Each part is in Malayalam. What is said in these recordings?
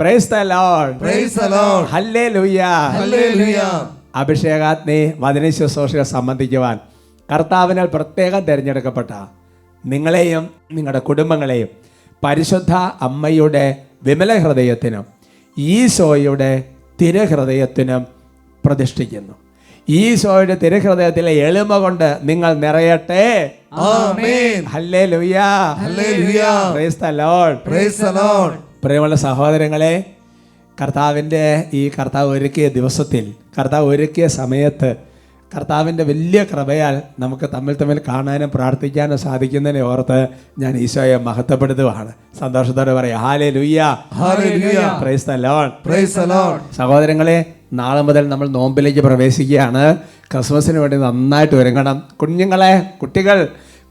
Price the Lord. Praise the Lord. ഹല്ലേലൂയ. ഹല്ലേലൂയ. അഭിഷേകാഗ്നി വചന ശുശ്രൂഷയെ സംബന്ധിക്കുവാൻ കർത്താവിനാൽ പ്രത്യേകം തിരഞ്ഞെടുക്കപ്പെട്ട നിങ്ങളെയും നിങ്ങളുടെ കുടുംബങ്ങളെയും പരിശുദ്ധ അമ്മയുടെ വിമല ഹൃദയത്തിനും ഈശോയുടെ തിരുഹൃദയത്തിനും പ്രതിഷ്ഠിക്കുന്നു. ഈശോയുടെ തിരുഹൃദയത്തിലെ എളിമ കൊണ്ട് നിങ്ങൾ നിറയട്ടെ. ആമേൻ. ഹല്ലേലൂയ. ഹല്ലേലൂയ. Praise the Lord. Praise the Lord. പ്രിയമുള്ള സഹോദരങ്ങളെ, കർത്താവ് ഒരുക്കിയ ദിവസത്തിൽ, കർത്താവ് ഒരുക്കിയ സമയത്ത്, കർത്താവിൻ്റെ വലിയ കൃപയാൽ നമുക്ക് തമ്മിൽ കാണാനും പ്രാർത്ഥിക്കാനും സാധിക്കുന്നതിനെ ഓർത്ത് ഞാൻ ഈശോയെ മഹത്വപ്പെടുത്തുകയാണ്. സന്തോഷത്തോടെ പറയാം ഹല്ലേലൂയ. ഹല്ലേലൂയ. Praise the Lord. Praise the Lord. സഹോദരങ്ങളെ, നാളെ മുതൽ നമ്മൾ നോമ്പിലേക്ക് പ്രവേശിക്കുകയാണ്. ക്രിസ്മസിന് വേണ്ടി നന്നായിട്ട് ഒരുങ്ങണം.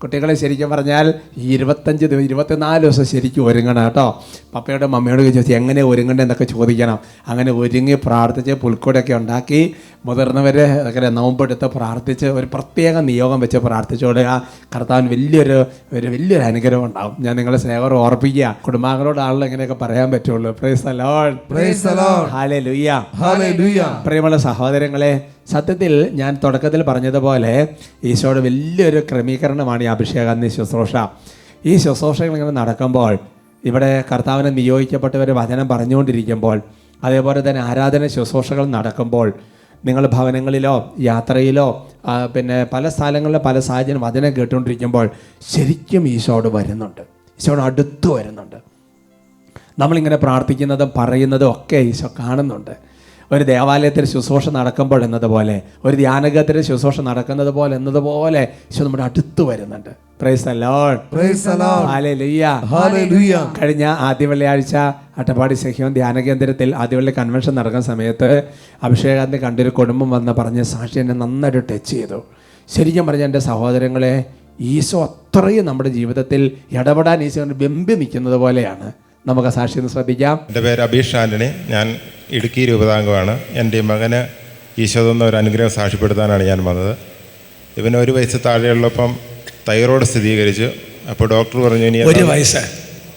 കുട്ടികളെ ശരിക്കും പറഞ്ഞാൽ 24 ദിവസം ശരിക്കും ഒരുങ്ങണം കേട്ടോ. പപ്പയോടും മമ്മയോട് ചോദിച്ചാൽ എങ്ങനെ ഒരുങ്ങണ്ടേ എന്നൊക്കെ ചോദിക്കണം. അങ്ങനെ ഒരുങ്ങി പ്രാർത്ഥിച്ച് പുൽക്കൂടൊക്കെ ഉണ്ടാക്കി മുതിർന്നവർ അങ്ങനെ നോമ്പെടുത്ത് പ്രാർത്ഥിച്ച് ഒരു പ്രത്യേക നിയോഗം വെച്ച് പ്രാർത്ഥിച്ചോടുക. കർത്താവിന് വലിയൊരു അനുഗ്രഹം ഉണ്ടാവും. ഞാൻ നിങ്ങളെ സ്നേഹം ഓർപ്പിക്കുക. കുടുംബാംഗങ്ങളോടാണല്ലോ എങ്ങനെയൊക്കെ പറയാൻ പറ്റുള്ളൂ. Price the Lord. Praise the Lord. ഹല്ലേലൂയ. ഹല്ലേലൂയ. പ്രിയമുള്ള സഹോദരങ്ങളെ, സത്യത്തിൽ ഞാൻ തുടക്കത്തിൽ പറഞ്ഞതുപോലെ ഈശോയുടെ വലിയൊരു ക്രമീകരണമാണ് ഈ അഭിഷേകാഗ്നി ശുശ്രൂഷ. ഈ ശുശ്രൂഷകൾ ഇങ്ങനെ നടക്കുമ്പോൾ, ഇവിടെ കർത്താവിനെ നിയോഗിക്കപ്പെട്ടവർ വചനം പറഞ്ഞുകൊണ്ടിരിക്കുമ്പോൾ, അതേപോലെ തന്നെ ആരാധന ശുശ്രൂഷകൾ നടക്കുമ്പോൾ, നിങ്ങൾ ഭവനങ്ങളിലോ യാത്രയിലോ പിന്നെ പല സ്ഥലങ്ങളിലും പല സാഹചര്യം വചനം കേട്ടുകൊണ്ടിരിക്കുമ്പോൾ ശരിക്കും ഈശോയോട് അടുത്ത് വരുന്നുണ്ട്. നമ്മളിങ്ങനെ പ്രാർത്ഥിക്കുന്നതും പറയുന്നതും ഒക്കെ ഈശോ കാണുന്നുണ്ട്. ഒരു ദേവാലയത്തിൽ ശുശ്രൂഷ നടക്കുമ്പോൾ എന്നതുപോലെ, ഒരു ധ്യാനഗത്തിൽ ശുശ്രൂഷ നടക്കുന്നത് പോലെ എന്നതുപോലെ ഈശോ നമ്മുടെ അടുത്ത് വരുന്നുണ്ട്. Price the Lord. Praise the Lord. ഹല്ലേലൂയ. ഹല്ലേലൂയ. കഴിഞ്ഞ ആദ്യ വെള്ളിയാഴ്ച അട്ടപ്പാടി സഹ്യോൻ ധ്യാന കേന്ദ്രത്തിൽ ആദ്യവള്ളി കൺവെൻഷൻ നടക്കുന്ന സമയത്ത് അഭിഷേകാഗ്നി കണ്ടൊരു കുടുംബം വന്ന് പറഞ്ഞ സാക്ഷി എന്നെ നന്നായിട്ട് ടച്ച് ചെയ്തു. ശരിക്കും പറഞ്ഞ എൻ്റെ സഹോദരങ്ങളെ, ഈശോ അത്രയും നമ്മുടെ ജീവിതത്തിൽ ഇടപെടാൻ ഈശോ വെമ്പി നിൽക്കുന്നത് പോലെയാണ്. നമുക്ക് സാക്ഷി ഒന്ന് ശ്രദ്ധിക്കാം. എൻ്റെ പേര് അബീഷ് ആൻ്റണി. ഞാൻ ഇടുക്കി രൂപതാംഗമാണ്. എൻ്റെ മകന് ഈശോ തന്ന ഒരു അനുഗ്രഹം സാക്ഷ്യപ്പെടുത്താനാണ് ഞാൻ വന്നത്. ഇവന് 1 വയസ്സ് താഴെയുള്ളപ്പം തൈറോയ്ഡ് സ്ഥിരീകരിച്ചു. അപ്പോൾ ഡോക്ടർ പറഞ്ഞു ഇനി 1 വയസ്സ്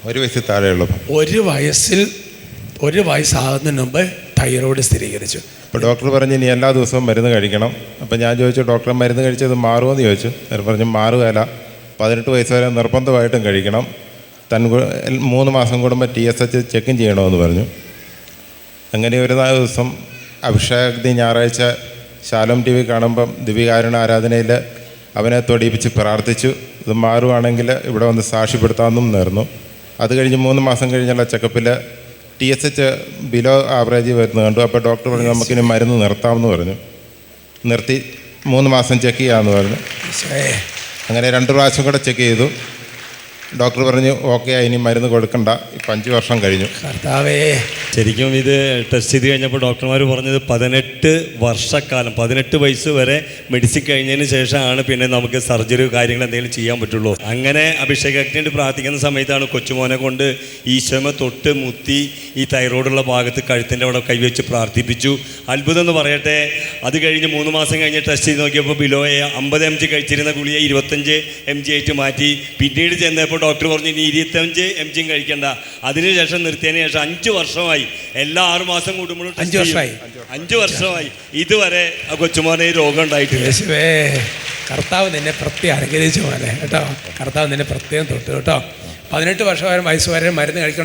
1 വയസ്സിൽ താഴെയുള്ളപ്പം 1 വയസ്സാകുന്നതിന് മുമ്പ് തൈറോയ്ഡ് സ്ഥിരീകരിച്ചു. അപ്പോൾ ഡോക്ടർ പറഞ്ഞു ഇനി എല്ലാ ദിവസവും മരുന്ന് കഴിക്കണം. അപ്പോൾ ഞാൻ ചോദിച്ചു, ഡോക്ടർ മരുന്ന് കഴിച്ചത് മാറുമോ എന്ന് ചോദിച്ചു. അവർ പറഞ്ഞു മാറുകയല്ല, 18 വയസ്സ് വരെ നിർബന്ധമായിട്ടും കഴിക്കണം. 3 മാസം കൂടുമ്പോൾ TSH ചെക്കും ചെയ്യണമെന്ന് പറഞ്ഞു. അങ്ങനെ ഒരു ദിവസം അഭിഷേകാഗ്നി ഞായറാഴ്ച ശാലോം TV കാണുമ്പം ദിവ്യകാരുണ്യ ആരാധനയിൽ അവനെ തൊടിയിപ്പിച്ച് പ്രാർത്ഥിച്ചു. ഇത് മാറുവാണെങ്കിൽ ഇവിടെ വന്ന് സാക്ഷ്യപ്പെടുത്താമെന്നും നേർന്നു. അത് കഴിഞ്ഞ് 3 മാസം കഴിഞ്ഞുള്ള ചെക്കപ്പിൽ TSH ബിലോ ആവറേജ് വരുന്നത് കണ്ടു. അപ്പോൾ ഡോക്ടർ പറഞ്ഞു നമുക്കിനി മരുന്ന് നിർത്താമെന്ന് പറഞ്ഞു. നിർത്തി 3 മാസം ചെക്ക് ചെയ്യാമെന്ന് പറഞ്ഞു. അങ്ങനെ 2 പ്രാവശ്യം കൂടെ ചെക്ക് ചെയ്തു. ഡോക്ടർ പറഞ്ഞു ഓക്കെ, ഇനി മരുന്ന് കൊടുക്കണ്ട. ഇപ്പം 5 വർഷം കഴിഞ്ഞു. കർത്താവേ, ശരിക്കും ഇത് ടെസ്റ്റ് ചെയ്ത് കഴിഞ്ഞപ്പോൾ ഡോക്ടർമാർ പറഞ്ഞത് 18 വർഷക്കാലം, 18 വയസ്സ് വരെ മെഡിസിൻ കഴിഞ്ഞതിന് ശേഷമാണ് പിന്നെ നമുക്ക് സർജറി കാര്യങ്ങൾ എന്തെങ്കിലും ചെയ്യാൻ പറ്റുള്ളൂ. അങ്ങനെ അഭിഷേകാഗ്നിയോട് പ്രാർത്ഥിക്കുന്ന സമയത്താണ് കൊച്ചുമോനെ കൊണ്ട് ഈശോമ തൊട്ട് മുത്തി ഈ തൈറോയ്ഡുള്ള ഭാഗത്ത് കഴുത്തിൻ്റെ അവിടെ കൈവച്ച് പ്രാർത്ഥിപ്പിച്ചു. അത്ഭുതം എന്ന് പറയട്ടെ, അത് കഴിഞ്ഞ് 3 മാസം കഴിഞ്ഞ് ടെസ്റ്റ് ചെയ്ത് നോക്കിയപ്പോൾ ബിലോയെ 50 mg കഴിച്ചിരുന്ന ഗുളിയെ 25 mg ആയിട്ട് മാറ്റി. പിന്നീട് ചെന്നപ്പോൾ ഡോക്ടർ പറഞ്ഞു ഇനി 25 mg കഴിക്കണ്ട. അതിനുശേഷം നിർത്തിയതിന് ശേഷം 5 വർഷമായി. എല്ലാ 6 മാസം കൂടുമ്പോഴും 5 വർഷമായി ഇതുവരെ ആ കൊച്ചുമോനെ ഈ രോഗം ഉണ്ടായിട്ടില്ല. കർത്താവ് നിന്നെ പ്രത്യേകം അനുഗ്രഹിച്ചു പോലെ കേട്ടോ. കർത്താവ് നിന്നെ പ്രത്യേകം തൊട്ട് കേട്ടോ. 18 വയസ്സ് വരെ മരുന്ന് കഴിക്കാൻ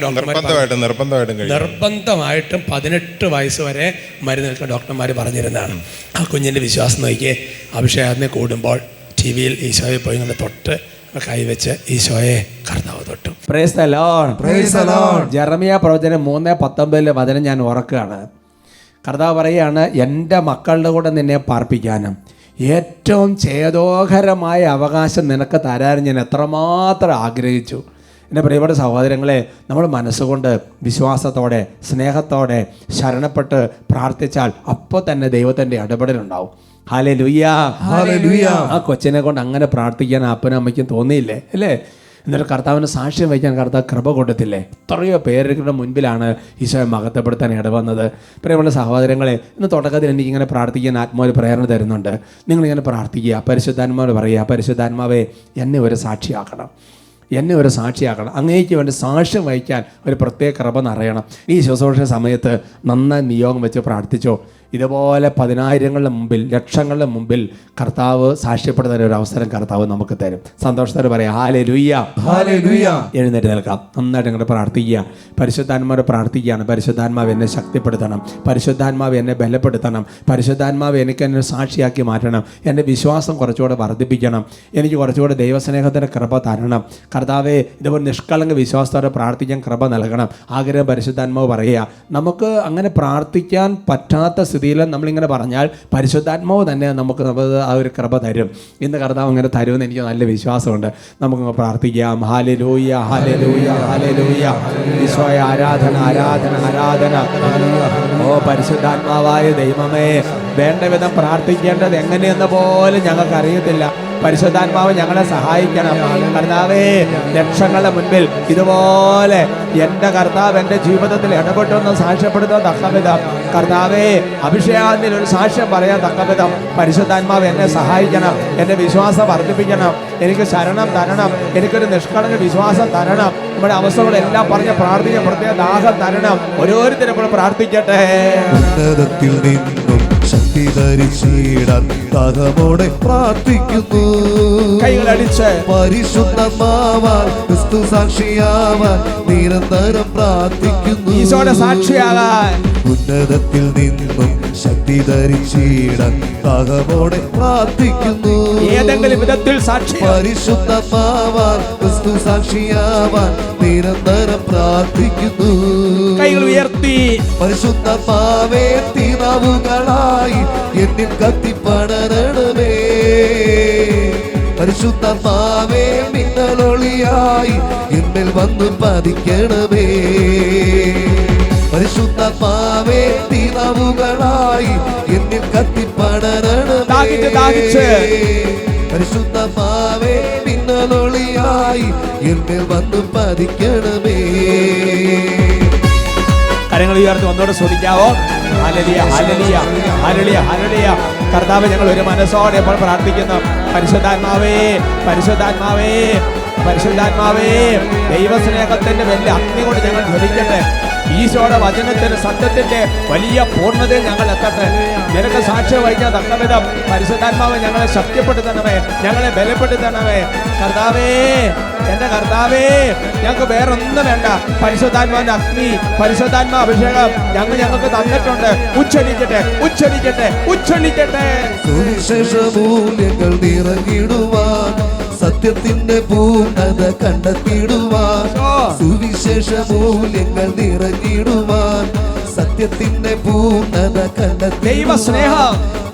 നിർബന്ധമായിട്ടും 18 വയസ്സ് വരെ മരുന്ന് കഴിക്കാൻ ഡോക്ടർമാർ പറഞ്ഞിരുന്നതാണ്. ആ കുഞ്ഞിൻ്റെ വിശ്വാസം നോക്കിയേ. അഭിഷേകത്തിന് കൂടുമ്പോൾ TV-യിൽ ഈശോയെ പോയി ഇങ്ങനെ തൊട്ട് കൈവച്ച് ഈശോയെ കർത്താവ് തൊട്ടു. Price the Lord. Praise the Lord. Jeremiah പ്രവചനം 3:19 വചനം ഞാൻ ഓർക്കുകയാണ്. കർത്താവ് പറയുകയാണ്, എൻ്റെ മക്കളുടെ കൂടെ നിന്നെ പാർപ്പിക്കാനും ഏറ്റവും ഛേദോഹരമായ അവകാശം നിനക്ക് തരാൻ ഞാൻ എത്രമാത്രം ആഗ്രഹിച്ചു. എൻ്റെ പ്രിയപ്പെട്ട സഹോദരങ്ങളെ, നമ്മൾ മനസ്സുകൊണ്ട് വിശ്വാസത്തോടെ സ്നേഹത്തോടെ ശരണപ്പെട്ട് പ്രാർത്ഥിച്ചാൽ അപ്പോൾ തന്നെ ദൈവത്തിൻ്റെ ഇടപെടലുണ്ടാവും. ഹല്ലേലൂയ. ഹല്ലേലൂയ. ആ കൊച്ചിനെ കൊണ്ട് അങ്ങനെ പ്രാർത്ഥിക്കാൻ അപ്പനും അമ്മയ്ക്കും തോന്നിയില്ലേ അല്ലേ? എന്നിട്ട് കർത്താവിന് സാക്ഷ്യം വയ്ക്കാൻ കർത്താവ് കൃപ കൊടുത്തില്ലേ? എത്രയോ പേരുടെ മുൻപിലാണ് ഈശോയെ മഹത്വപ്പെടുത്താൻ ഇടവന്നത്. പ്രിയമുള്ള സഹോദരങ്ങളെ, ഇന്ന് തുടക്കത്തിൽ എനിക്കിങ്ങനെ പ്രാർത്ഥിക്കാൻ ആത്മാവ് പ്രേരണ തരുന്നുണ്ട്. നിങ്ങളിങ്ങനെ പ്രാർത്ഥിക്കുക. പരിശുദ്ധാത്മാവ് പറയുക, പരിശുദ്ധാത്മാവേ എന്നെ ഒരു സാക്ഷിയാക്കണം. എന്നെ ഒരു സാക്ഷിയാക്കണം. അങ്ങേക്ക് വേണ്ടി സാക്ഷ്യം വഹിക്കാൻ ഒരു പ്രത്യേക കൃപ നിറയണം. ഈ ശുശ്രൂഷ സമയത്ത് നന്നായി നിയോഗം വെച്ച് പ്രാർത്ഥിച്ചോ. ഇതുപോലെ 10,000ങ്ങളുടെ മുമ്പിൽ, ലക്ഷങ്ങളുടെ മുമ്പിൽ കർത്താവ് സാക്ഷ്യപ്പെടുന്ന ഒരു അവസരം കർത്താവ് നമുക്ക് തരും. സന്തോഷത്തോടെ പറയാം ഹല്ലേലൂയ, ഹല്ലേലൂയ. എഴുന്നേറ്റ് നിൽക്കാം. നന്നായിട്ട് ഇങ്ങോട്ട് പ്രാർത്ഥിക്കുക. പരിശുദ്ധാത്മാവ് പ്രാർത്ഥിക്കുകയാണ്. പരിശുദ്ധാത്മാവ് എന്നെ ശക്തിപ്പെടുത്തണം, പരിശുദ്ധാത്മാവ് എന്നെ ബലപ്പെടുത്തണം, പരിശുദ്ധാത്മാവ് എനിക്ക് എന്നെ സാക്ഷിയാക്കി മാറ്റണം, എൻ്റെ വിശ്വാസം കുറച്ചുകൂടെ വർദ്ധിപ്പിക്കണം, എനിക്ക് കുറച്ചുകൂടെ ദൈവസ്നേഹത്തിൻ്റെ കൃപ തരണം. കർത്താവേ, ഇതുപോലെ നിഷ്കളങ്ക വിശ്വാസത്തോടെ പ്രാർത്ഥിക്കാൻ കൃപ നൽകണം. ആഗ്രഹം പരിശുദ്ധാത്മാവ് പറയുക. നമുക്ക് അങ്ങനെ പ്രാർത്ഥിക്കാൻ പറ്റാത്ത സ്ഥിതിയിൽ നമ്മളിങ്ങനെ പറഞ്ഞാൽ പരിശുദ്ധാത്മാവ് തന്നെ നമുക്ക് ആ ഒരു കൃപ തരും. ഇന്ന് കർത്താവ് അങ്ങനെ തരുമെന്ന് എനിക്ക് നല്ല വിശ്വാസമുണ്ട്. നമുക്കങ്ങ് പ്രാർത്ഥിക്കാം. ഹല്ലേലൂയ, ഹല്ലേലൂയ, ഹല്ലേലൂയ. ഈശോയെ ആരാധന, ആരാധന, ആരാധന. ഓ പരിശുദ്ധാത്മാവായ ദൈവമേ, വേണ്ട വിധം പ്രാർത്ഥിക്കേണ്ടത് എങ്ങനെയെന്ന പോലും ഞങ്ങൾക്ക് അറിയത്തില്ല. പരിശുദ്ധാത്മാവ് ഞങ്ങളെ സഹായിക്കണം. കർത്താവേ, ലക്ഷങ്ങളുടെ മുൻപിൽ ഇതുപോലെ എൻ്റെ കർത്താവ് എൻ്റെ ജീവിതത്തിൽ ഇടപെട്ടെന്ന് സാക്ഷ്യപ്പെടുത്താൻ തക്കവിധം, കർത്താവേ, അഭിഷേകത്തിൽ ഒരു സാക്ഷ്യം പറയാൻ തക്കവിധം പരിശുദ്ധാത്മാവ് എന്നെ സഹായിക്കണം. എൻ്റെ വിശ്വാസം വർദ്ധിപ്പിക്കണം. എനിക്ക് ശരണം തരണം. എനിക്കൊരു നിഷ്കളങ്ക വിശ്വാസം തരണം. നമ്മുടെ അവസ്ഥകളെല്ലാം പറഞ്ഞ് പ്രാർത്ഥിക്കാൻ പ്രത്യേക ദാഹം തരണം. ഓരോരുത്തരും ഇപ്പോൾ പ്രാർത്ഥിക്കട്ടെ. ഉന്നതത്തിൽ നിന്നും ശക്തി ധരിച്ചിടാൻ ദാഹമോടെ പ്രാർത്ഥിക്കുന്നു. കൈകളടിച്ച് പരിശുദ്ധമാവാൻ ക്രിസ്തു സാക്ഷിയാവാൻ നിരന്തരം പ്രാർത്ഥിക്കുന്നു. ഈശോയുടെ സാക്ഷിയാകാൻ ഉന്നതത്തിൽ നിന്നും ശക്തി ധരിച്ചിടാൻ ദാഹമോടെ പ്രാർത്ഥിക്കുന്നു. ഏതെങ്കിലും വിധത്തിൽ സാക്ഷി പരിശുദ്ധമാവാൻ ക്രിസ്തു സാക്ഷിയാവാൻ നിരന്തരം പ്രാർത്ഥിക്കുന്നു. കൈകൾ ഉയർത്തി പരിശുദ്ധമാവേ, തീനാവുകളായി എന്നിൽ കത്തിപ്പടരണമേ. പരിശുദ്ധമാവേ, മിന്നലൊളിയായി എന്നിൽ വന്നു പതിക്കണമേ. പരിശുദ്ധമാവേ, തീനാവുകളായി എന്നിൽ കത്തിപ്പടരണമേ. പരിശുദ്ധമാവേ, മിന്നലൊളിയായി എന്നിൽ വന്നു പതിക്കണമേ. കരങ്ങൾ ഉയർത്തി ഒന്നോടെ ശ്രദ്ധിക്കാവോ. ഹല്ലേലൂയ, ഹല്ലേലൂയ, ഹല്ലേലൂയ, ഹല്ലേലൂയ. കർത്താവ്, ഞങ്ങൾ ഒരു മനസ്സോടെ ഇപ്പോൾ പ്രാർത്ഥിക്കുന്നു. പരിശുദ്ധാത്മാവേ, പരിശുദ്ധാത്മാവേ, പരിശുദ്ധാത്മാവേ, ദൈവസ്നേഹത്തിന്റെ വലിയ അഗ്നി കൊണ്ട് ഞങ്ങൾ ജ്വലിക്കട്ടെ. ഈശോയുടെ വചനത്തിന്, സത്യത്തിന്റെ വലിയ പൂർണ്ണതയിൽ ഞങ്ങൾ എത്തട്ടെ. നിനക്ക് സാക്ഷ്യം വഹിക്കാൻ തക്കവിധം പരിശുദ്ധാത്മാവ് ഞങ്ങളെ ശക്തിപ്പെടുത്തണമേ, ഞങ്ങളെ ബലപ്പെടുത്തണമേ. കർത്താവേ, എന്റെ കർത്താവേ, ഞങ്ങൾക്ക് വേറൊന്നും വേണ്ട. പരിശുദ്ധാത്മാവിന്റെ അഗ്നി, പരിശുദ്ധാത്മാ അഭിഷേകം ഞങ്ങൾക്ക് തന്നിട്ടുണ്ട്. ഉച്ചരിക്കട്ടെ, ഉച്ചരിക്കട്ടെ, ഉച്ചരിക്കട്ടെ. സുവിശേഷ മൂല്യങ്ങൾ നിറഞ്ഞിടുവാൻ, സത്യത്തിന്റെ പൂർണ്ണത കണ്ടെത്തിടുവാൻ. സുവിശേഷ മൂല്യങ്ങൾ നിറഞ്ഞിടുവാൻ, സത്യത്തിന്റെ പൂർണ്ണത കണ്ടെത്തി.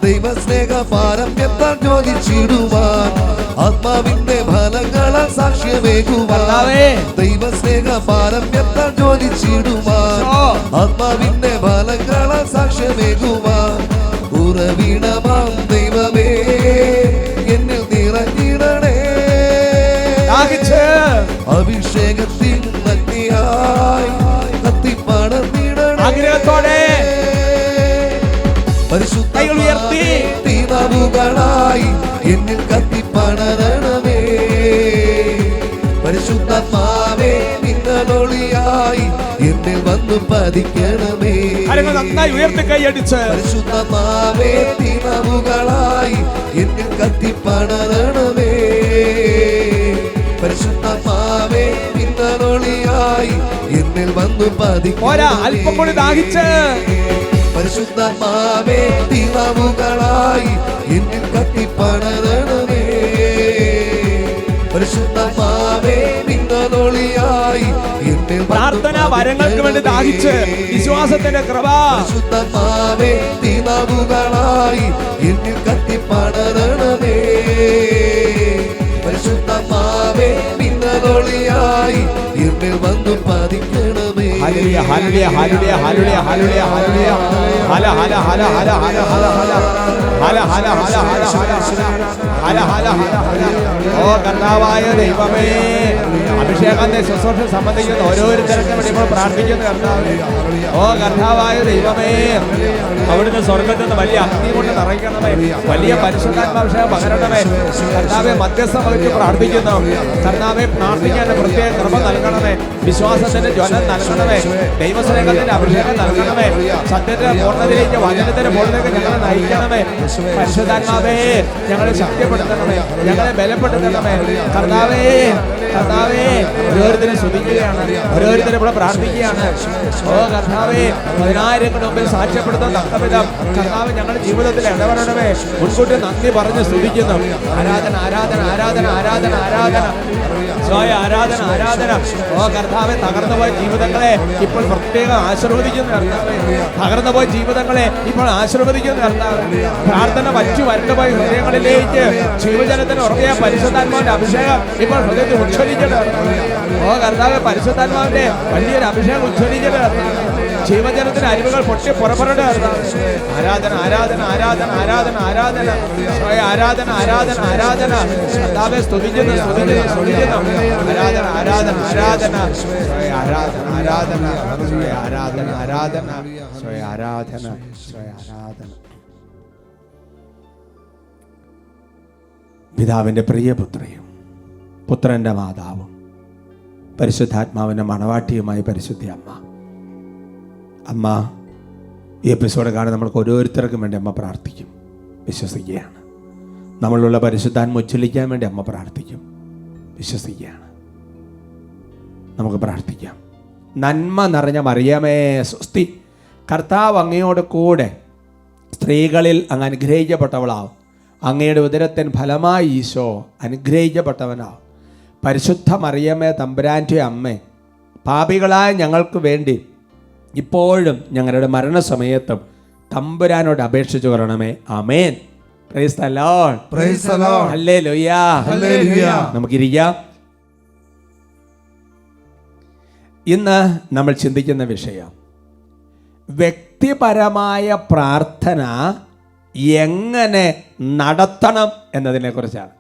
ദൈവസ്നേഹ പാരമ്യത്താൽ ജ്വലിച്ചിടുവാൻ, ആത്മാവിന്റെ ഫലങ്ങളാൽ സാക്ഷ്യമേകുവാൻ. ദൈവസ്നേഹ പാരമ്യത്താൽ ജ്വലിച്ചിടുവാൻ, ആത്മാവിന്റെ ഫലങ്ങളാൽ സാക്ഷ്യമേകുവാൻ. ഉറവിടമാം ദൈവമേ, എന്നിൽ നിറഞ്ഞിടണേ. അഭിഷേകത്തിൻ അഗ്നിയായി കത്തിപ്പടർന്നിടണേ. ആഗ്രഹത്തോടെ പരിശുദ്ധ തീനാവുകളായി എന്നിൽ കത്തിപ്പടരണമേ. പരിശുദ്ധാത്മാവേ, മിന്നലൊളിയായി എന്നിൽ വന്നു പതിക്കണമേ. നന്നായി ഉയർത്തി കൈയടിച്ച് പരിശുദ്ധമാവേ, തീനാവുകളായി എന്നിൽ കത്തിപ്പടരണമേ. പരിശുദ്ധമാവേ, മിന്നലൊളിയായി എന്നിൽ വന്നു പതിക്കണമേ. അല്പം കൂടി ദാഹിച്ച് പരിശുദ്ധമാവേ, തീനാവുകളായി എന്നിൽ കത്തിപ്പടരണമേ. പരിശുദ്ധമാവേ, മിന്നലൊളിയായി എന്നിൽ പ്രാർത്ഥനാ വരങ്ങൾക്ക് വേണ്ടി ദാഹിച്ച് വിശ്വാസത്തിന്റെ കൃപ. പരിശുദ്ധമാവേ, തീനാവുകളായി എന്നിൽ കത്തിപ്പടരണമേ. പരിശുദ്ധമാവേ, മിന്നലൊളിയായി എന്നിൽ വന്നു പതിക്കണമേ. ഹല്ലേലൂയ, ഹല്ലേലൂയ, ഹല്ലേലൂയ, ഹല്ലേലൂയ, ഹല്ലേലൂയ, ഹല്ലേലൂയ. ഹല ഹല ഹല ഹല ഹല ഹല ഹല ഹല ഹല ഹല ഹല ഹല ഹല ഹല ഹല ഹല. ഓ കർത്താവായ ദൈവമേ, അഭിഷേകാന്ത ശുശ്രൂഷ സംബന്ധിക്കുന്ന ഓരോരുത്തർക്കും വേണ്ടി ഇപ്പോൾ പ്രാർത്ഥിക്കുന്ന കർത്താവേ, ഓ കർത്താവായ ദൈവമേ, അവിടുന്ന് സ്വർഗത്തിൽ നിന്ന് വലിയ അഗ്നി കൊണ്ട് നിറയ്ക്കണമേ, വലിയ പരിശുദ്ധാത്മാഭിഷേകം പകരണമേ. കർത്താവെ, മധ്യസ്ഥം വഹിച്ച് പ്രാർത്ഥിക്കുന്നു. കർത്താവെ, പ്രാർത്ഥിക്കാൻ പ്രത്യേക കൃപ നൽകണമേ, വിശ്വാസത്തിന്റെ ജ്വലം നൽകണമേ, ദൈവസ്നേഹത്തിന്റെ അഭിഷേകം നൽകണമേ, സത്യത്തിന്റെ പൂർണ്ണതയിലേക്ക്, വചനത്തിന്റെ പൂർണ്ണതയിലേക്ക് ഞങ്ങളെ നയിക്കണമേ. പരിശുദ്ധാത്മാവേ, ഞങ്ങളെ ശക്തിപ്പെടുത്തണമേ, ഞങ്ങളെ ബലപ്പെടുത്തണമേ. കർത്താവേ, കർത്താവേ, ഓരോരുത്തരെ സ്തുതിക്കുകയാണ്, ഓരോരുത്തരും ഇവിടെ പ്രാർത്ഥിക്കുകയാണ്. ഓ കർത്താവേ, 10,000 മുമ്പിൽ സാക്ഷ്യപ്പെടുത്താൻ തക്കവിധം കർത്താവ് ഞങ്ങളുടെ ജീവിതത്തിൽ ഇടപെടണമേ. മുൻകൂട്ടി നന്ദി പറഞ്ഞ് സ്തുതിക്കുന്നു. ആരാധന, ആരാധന, ആരാധന, ആരാധന, ആരാധന, സ്വയ ആരാധന, ആരാധന. ഓ കർത്താവെ, തകർന്നുപോയ ജീവിതങ്ങളെ ഇപ്പോൾ പ്രത്യേകം ആശീർവദിക്കുന്നു കർത്താവേ. തകർന്നുപോയ ജീവിതങ്ങളെ ഇപ്പോൾ ആശീർവദിക്കുന്നു കർത്താവേ. പ്രാർത്ഥന വച്ചു വരണ്ടുപോയ ഹൃദയങ്ങളിലേക്ക് ജീവജനത്തിന് ഉറങ്ങിയ പരിശുദ്ധാത്മാവിന്റെ അഭിഷേകം ഇപ്പോൾ ഹൃദയത്തിൽ ഉജ്ജ്വലിക്കട്ടെ. ഓ കർത്താവെ, പരിശുദ്ധാത്മാവിന്റെ വലിയൊരു അഭിഷേകം ഉജ്ജ്വലിക്കട്ടെ. ജീവജനത്തിന് അരിവുകൾ പൊട്ടി പുറപ്പെടട്ടെ. ആരാധന, ആരാധന, ആരാധന, ആരാധന, ആരാധന, സ്വയ ആരാധന, ആരാധന, ആരാധന. കർത്താവെ, സ്തുതിക്കുന്നു, സ്തുതിക്കുന്നു, സ്തുതിക്കുന്നു. ആരാധന, ആരാധന, ആരാധന, സ്വയ ആരാധന, ആരാധന, സ്വയ ആരാധന, ആരാധന, സ്വയ ആരാധന, സ്വയ ആരാധന. പിതാവിൻ്റെ പ്രിയപുത്രിയും പുത്രൻ്റെ മാതാവും പരിശുദ്ധാത്മാവിൻ്റെ മണവാട്ടിയുമായി പരിശുദ്ധ അമ്മ ഈ എപ്പിസോഡ് കാണാൻ നമ്മൾക്ക് ഓരോരുത്തർക്കും വേണ്ടി അമ്മ പ്രാർത്ഥിക്കും, വിശ്വസിക്കുകയാണ്. നമ്മളുള്ള പരിശുദ്ധാത്മ ഉജ്ജ്വലിക്കാൻ വേണ്ടി അമ്മ പ്രാർത്ഥിക്കും, വിശ്വസിക്കുകയാണ്. നമുക്ക് പ്രാർത്ഥിക്കാം. നന്മ നിറഞ്ഞ മറിയമേ സ്വസ്തി, കർത്താവ് അങ്ങയോട് കൂടെ സ്ത്രീകളിൽ അങ്ങ് അനുഗ്രഹിക്കപ്പെട്ടവളാവും. അങ്ങയുടെ ഉദരത്തിൻ ഫലമായി ഈശോ അനുഗ്രഹിക്കപ്പെട്ടവനാവും. പരിശുദ്ധ മറിയമേ തമ്പുരാൻ്റെ അമ്മേ, പാപികളായ ഞങ്ങൾക്ക് വേണ്ടി ഇപ്പോഴും ഞങ്ങളുടെ മരണസമയത്തും തമ്പുരാനോട് അപേക്ഷിച്ചു കൊള്ളണമേ. ആമേൻ. Praise the Lord. Praise the Lord. ഹല്ലേലൂയ. ഹല്ലേലൂയ. നമുക്കിരിക്കാം. ഇന്ന് നമ്മൾ ചിന്തിക്കുന്ന വിഷയം വ്യക്തിപരമായ പ്രാർത്ഥന എങ്ങനെ നടത്തണം എന്നതിനെക്കുറിച്ചാണ്.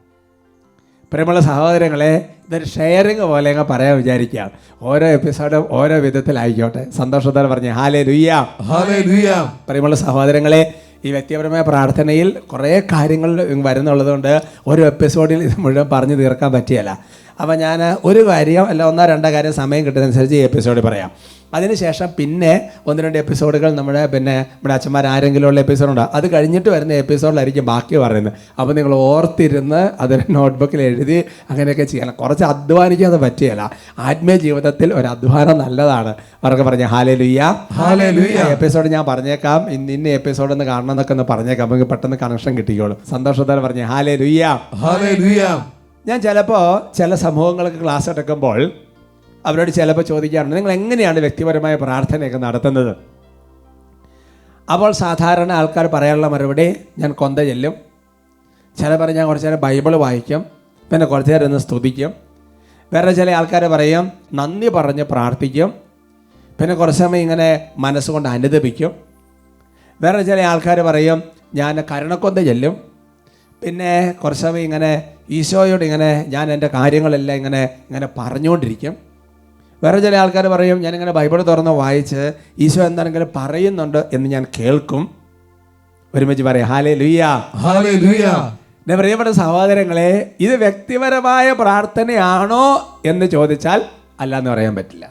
പ്രിയമുള്ള സഹോദരങ്ങളെ, ഇതൊരു ഷെയറിങ് പോലെ അങ്ങ് പറയാൻ വിചാരിക്കുകയാണ്. ഓരോ എപ്പിസോഡും ഓരോ വിധത്തിലായിക്കോട്ടെ. സന്തോഷത്തോടെ പറഞ്ഞേ ഹല്ലേലൂയ. ഹല്ലേലൂയ. പ്രിയമുള്ള സഹോദരങ്ങളെ, ഈ വ്യക്തിപരമായ പ്രാർത്ഥനയിൽ കുറേ കാര്യങ്ങൾ വരുന്നുള്ളതുകൊണ്ട് ഓരോ എപ്പിസോഡിൽ ഇത് മുഴുവൻ പറഞ്ഞു തീർക്കാൻ പറ്റിയല്ല. അപ്പോൾ ഞാൻ ഒരു കാര്യം അല്ല 1-2 കാര്യം സമയം കിട്ടുന്നതനുസരിച്ച് ഈ എപ്പിസോഡിൽ പറയാം. അതിനുശേഷം പിന്നെ 1-2 എപ്പിസോഡുകൾ നമ്മുടെ അച്ഛന്മാർ ആരെങ്കിലും ഉള്ള എപ്പിസോഡുണ്ടോ, അത് കഴിഞ്ഞിട്ട് വരുന്ന എപ്പിസോഡിലായിരിക്കും ബാക്കി പറയുന്നത്. അപ്പോൾ നിങ്ങൾ ഓർത്തിരുന്ന് അതൊരു നോട്ട്ബുക്കിൽ എഴുതി അങ്ങനെയൊക്കെ ചെയ്യണം. കുറച്ച് അധ്വാനിക്കാതെ പറ്റിയല്ല. ആത്മീയ ജീവിതത്തിൽ ഒരു അധ്വാനം നല്ലതാണ്. അവർക്ക് പറഞ്ഞ ഹല്ലേലൂയ. ഹല്ലേലൂയ. എപ്പിസോഡ് ഞാൻ പറഞ്ഞേക്കാം, ഇന്ന എപ്പിസോഡ് ഒന്ന് കാണണം എന്നൊക്കെ ഒന്ന് പറഞ്ഞേക്കാം. നമുക്ക് പെട്ടെന്ന് കണക്ഷൻ കിട്ടിക്കോളും. സന്തോഷത്തോടെ പറഞ്ഞ ഹല്ലേലൂയ. ഹല്ലേലൂയ. ഞാൻ ചിലപ്പോൾ ചില സമൂഹങ്ങൾക്ക് ക്ലാസ് എടുക്കുമ്പോൾ അവരോട് ചിലപ്പോൾ ചോദിക്കാറുണ്ട്, നിങ്ങൾ എങ്ങനെയാണ് വ്യക്തിപരമായ പ്രാർത്ഥനയൊക്കെ നടത്തുന്നത്? അപ്പോൾ സാധാരണ ആൾക്കാർ പറയാനുള്ള മറുപടി, ഞാൻ കൊന്ത ചെല്ലും, ചിലപ്പോൾ ഞാൻ കുറച്ച് നേരം ബൈബിൾ വായിക്കും, പിന്നെ കുറച്ച് നേരം ഒന്ന് സ്തുതിക്കും. വേറെ ചില ആൾക്കാർ പറയും നന്ദി പറഞ്ഞ് പ്രാർത്ഥിക്കും, പിന്നെ കുറച്ച് സമയം ഇങ്ങനെ മനസ്സുകൊണ്ട് അനുദപിക്കും. വേറെ ചില ആൾക്കാർ പറയും ഞാൻ കരുണക്കൊന്ത ചെല്ലും, പിന്നെ കുറച്ച് സമയം ഇങ്ങനെ ഈശോയോട് ഇങ്ങനെ ഞാൻ എൻ്റെ കാര്യങ്ങളെല്ലാം ഇങ്ങനെ പറഞ്ഞുകൊണ്ടിരിക്കും. വേറെ ചില ആൾക്കാർ പറയും ഞാനിങ്ങനെ ബൈബിൾ തുറന്ന് വായിച്ച് ഈശോ എന്താണെങ്കിലും പറയുന്നുണ്ട് എന്ന് ഞാൻ കേൾക്കും. ഒരുമിച്ച് പറയാം ഹല്ലേലൂയ. ഹല്ലേലൂയ. എൻ്റെ പ്രിയപ്പെട്ട സഹോദരങ്ങളെ, ഇത് വ്യക്തിപരമായ പ്രാർത്ഥനയാണോ എന്ന് ചോദിച്ചാൽ അല്ല എന്ന് പറയാൻ പറ്റില്ല.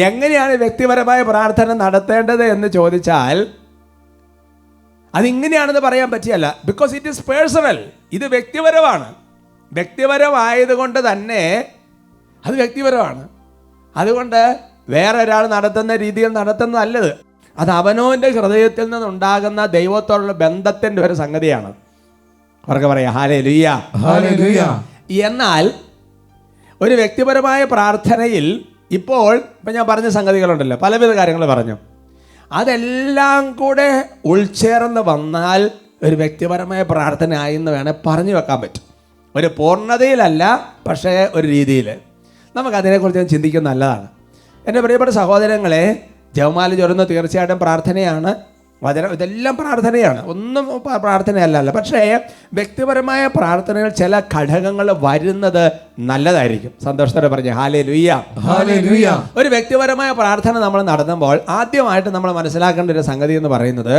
എങ്ങനെയാണ് വ്യക്തിപരമായ പ്രാർത്ഥന നടത്തേണ്ടത് എന്ന് ചോദിച്ചാൽ അതിങ്ങനെയാണെന്ന് പറയാൻ പറ്റിയല്ല. Because it is personal. ഇത് വ്യക്തിപരമാണ്. വ്യക്തിപരമായതുകൊണ്ട് തന്നെ അത് വ്യക്തിപരമാണ്. അതുകൊണ്ട് വേറെ ഒരാൾ നടത്തുന്ന രീതിയിൽ നടത്തുന്നത് നല്ലത്. അത് അവനവൻ്റെ ഹൃദയത്തിൽ നിന്നുണ്ടാകുന്ന ദൈവത്തോടുള്ള ബന്ധത്തിൻ്റെ ഒരു സംഗതിയാണ്. അവർക്ക് പറയാം ഹല്ലേലൂയ. ഹല്ലേലൂയ. എന്നാൽ ഒരു വ്യക്തിപരമായ പ്രാർത്ഥനയിൽ ഇപ്പോൾ ഞാൻ പറഞ്ഞ സംഗതികളുണ്ടല്ലോ, പലവിധ കാര്യങ്ങൾ പറഞ്ഞു, അതെല്ലാം കൂടെ ഉൾച്ചേർന്ന് വന്നാൽ ഒരു വ്യക്തിപരമായ പ്രാർത്ഥനയായി എന്ന് വേണേൽ പറഞ്ഞു വെക്കാൻ പറ്റും. ഒരു പൂർണ്ണതയിലല്ല, പക്ഷേ ഒരു രീതിയിൽ നമുക്കതിനെക്കുറിച്ച് ചിന്തിക്കുന്നത് നല്ലതാണ്. എൻ്റെ പ്രിയപ്പെട്ട സഹോദരങ്ങളെ, ജപമാല ചൊല്ലുന്നത് തീർച്ചയായിട്ടും പ്രാർത്ഥനയാണ്. വചനം ഇതെല്ലാം പ്രാർത്ഥനയാണ്, ഒന്നും പ്രാർത്ഥനയല്ല. പക്ഷേ വ്യക്തിപരമായ പ്രാർത്ഥനകൾ ചില ഘടകങ്ങൾ വരുന്നത് നല്ലതായിരിക്കും. സന്തോഷത്തോടെ പറഞ്ഞു ഹല്ലേലൂയ. ഹല്ലേലൂയ. ഒരു വ്യക്തിപരമായ പ്രാർത്ഥന നമ്മൾ നടത്തുമ്പോൾ ആദ്യമായിട്ട് നമ്മൾ മനസ്സിലാക്കേണ്ട ഒരു സംഗതി എന്ന് പറയുന്നത്